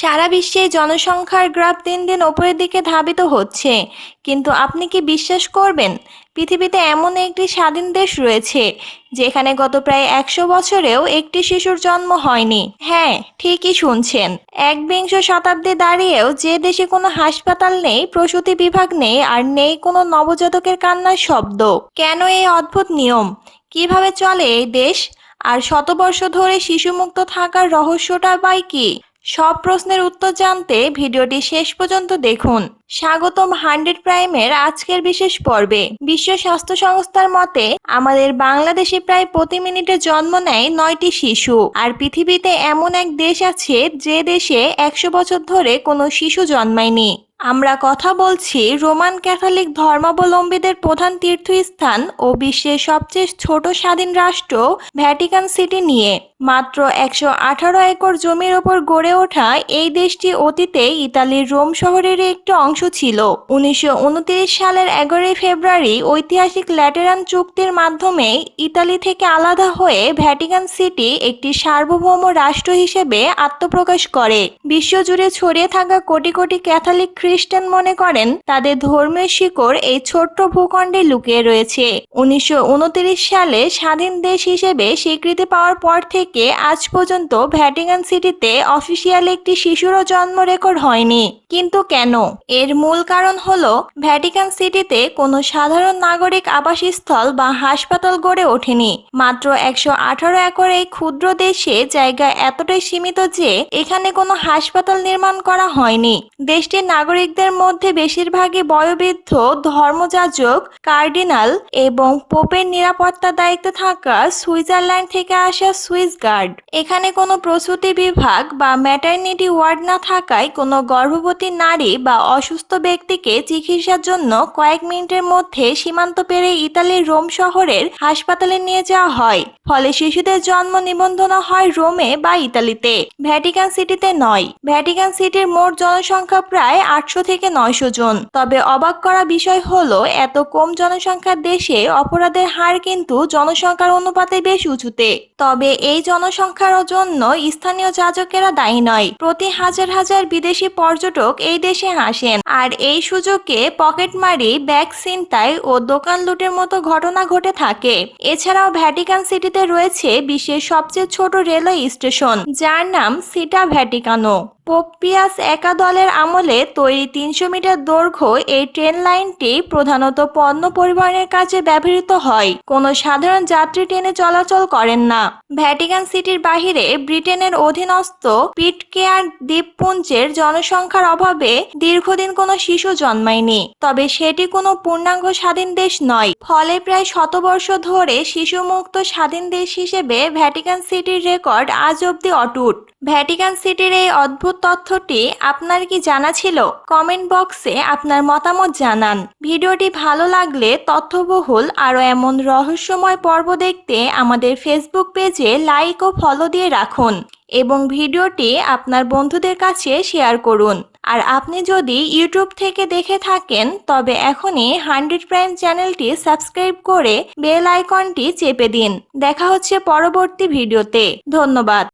সারা বিশ্বে জনসংখ্যার গ্রাফ দিন দিন ওপরের দিকে ধাবিত হচ্ছে, কিন্তু আপনি কি বিশ্বাস করবেন পৃথিবীতে এমন একটি স্বাধীন দেশ রয়েছে যেখানে গত প্রায় 100 বছরেও একটি শিশুর জন্ম হয়নি? হ্যাঁ, ঠিকই শুনছেন। একবিংশ শতাব্দী দাঁড়িয়েও যে দেশে কোনো হাসপাতাল নেই, প্রসূতি বিভাগ নেই, আর নেই কোনো নবজাতকের কান্নার শব্দ। কেন এই অদ্ভুত নিয়ম? কিভাবে চলে এই দেশ? আর শতবর্ষ ধরে শিশুমুক্ত থাকার রহস্যটা বাই কি? সব প্রশ্নের উত্তর জানতে ভিডিওটি শেষ পর্যন্ত দেখুন। স্বাগতম 100 প্রাইমের আজকের বিশেষ পর্বে। বিশ্ব স্বাস্থ্য সংস্থার মতে আমাদের বাংলাদেশে প্রায় প্রতি মিনিটে জন্ম নেয় 9টি শিশু। আর পৃথিবীতে এমন এক দেশ আছে যে দেশে 100 বছর ধরে কোনো শিশু জন্মায়নি। আমরা কথা বলছি রোমান ক্যাথলিক ধর্মাবলম্বীদের প্রধান তীর্থস্থান ও বিশ্বের সবচেয়ে ছোট স্বাধীন রাষ্ট্র ভ্যাটিকান সিটি নিয়ে। মাত্র 118 একর জমির ওপর গড়ে ওঠা এই দেশটি অতীতে ইতালির রোম শহরের একটি অংশ ছিল। 1929 সালের 11 ফেব্রুয়ারি ঐতিহাসিক ল্যাটেরান চুক্তির মাধ্যমে ইতালি থেকে আলাদা হয়ে ভ্যাটিকান সিটি একটি সার্বভৌম রাষ্ট্র হিসেবে আত্মপ্রকাশ করে। বিশ্বজুড়ে ছড়িয়ে থাকা কোটি কোটি ক্যাথলিক খ্রিস্টান মনে করেন তাদের ধর্মীয় শিকড় এই ছোট্ট ভূখণ্ডে লুকিয়ে রয়েছে। 1929 সালে স্বাধীন দেশ হিসেবে স্বীকৃতি পাওয়ার পর থেকে আজ পর্যন্ত ভ্যাটিকান সিটিতে অফিসিয়াল একটি শিশুরও জন্ম রেকর্ড হয়নি। কিন্তু কেন? এর মূল কারণ হলো ভ্যাটিকান সিটিতে কোনো সাধারণ নাগরিক আবাসস্থল বা হাসপাতাল গড়ে ওঠেনি। মাত্র 118 একর এই ক্ষুদ্র দেশে জায়গা এতটাই সীমিত যে এখানে কোনো হাসপাতাল নির্মাণ করা হয়নি। দেশটির নাগরিকদের মধ্যে বেশিরভাগই বয়োবৃদ্ধ, ধর্মযাজক, কার্ডিনাল এবং পোপের নিরাপত্তার দায়িত্বে থাকা সুইজারল্যান্ড থেকে আসা সুইস গার্ড। এখানে কোনো প্রসূতি বিভাগ বা ম্যাটারনিটি ওয়ার্ড না থাকায় কোনো গর্ভবতী নারী বা অসুস্থ ব্যক্তিকে চিকিৎসার জন্য কয়েক মিনিটের মধ্যে সীমান্ত পেরিয়ে ইতালির রোম শহরের হাসপাতালে নিয়ে যাওয়া হয়। ফলে শিশুদের জন্ম নিবন্ধন হয় রোমে বা ইতালিতে, ভ্যাটিকান সিটিতে নয়। ভ্যাটিকান সিটির মোট জনসংখ্যা প্রায় 800 থেকে 900 জন। তবে অবাক করা বিষয় হলো এত কম জনসংখ্যার দেশে অপরাধের হার কিন্তু জনসংখ্যার অনুপাতে বেশ উঁচুতে। তবে এই জনসংখ্যার জন্য স্থানীয় যাজকেরা দায়ী নয়। প্রতি হাজার হাজার বিদেশি পর্যটক এই দেশে আসেন, আর এই সুযোগে পকেটমারি, ব্যাগ ছিনতাই ও দোকান লুটের মতো ঘটনা ঘটে থাকে। এছাড়াও ভ্যাটিকান সিটিতে রয়েছে বিশ্বের সবচেয়ে ছোট রেলওয়ে স্টেশন, যার নাম সিটা ভ্যাটিকানো। পোপ পিয়াস একাদশের আমলে তৈরি 300 মিটার দৈর্ঘ্য এই ট্রেন লাইনটি প্রধানত পণ্য পরিবহনের কাজে ব্যবহৃত হয়। কোনো সাধারণ যাত্রী ট্রেনে চলাচল করেন না। ভ্যাটিকান সিটির বাহিরে ব্রিটেনের অধীনস্থ পিটকেয়ার দ্বীপপুঞ্জের জনসংখ্যার অভাবে দীর্ঘদিন কোনো শিশু জন্মায়নি। তবে সেটি কোনো পূর্ণাঙ্গ স্বাধীন দেশ নয়। ফলে প্রায় শতবর্ষ ধরে শিশুমুক্ত স্বাধীন দেশ হিসেবে ভ্যাটিকান সিটির রেকর্ড আজ অব্দি অটুট। ভ্যাটিকান সিটির এই অদ্ভুত তথ্যটি আপনার কি জানা ছিল? কমেন্ট বক্সে আপনার মতামত জানান। ভিডিওটি ভালো লাগলে তথ্যবহুল আরও এমন রহস্যময় পর্ব দেখতে আমাদের ফেসবুক পেজে লাইক ও ফলো দিয়ে রাখুন এবং ভিডিওটি আপনার বন্ধুদের কাছে শেয়ার করুন। আর আপনি যদি ইউটিউব থেকে দেখে থাকেন তবে এখনই 100 প্রাইম চ্যানেলটি সাবস্ক্রাইব করে বেল আইকনটি চেপে দিন। দেখা হচ্ছে পরবর্তী ভিডিওতে। ধন্যবাদ।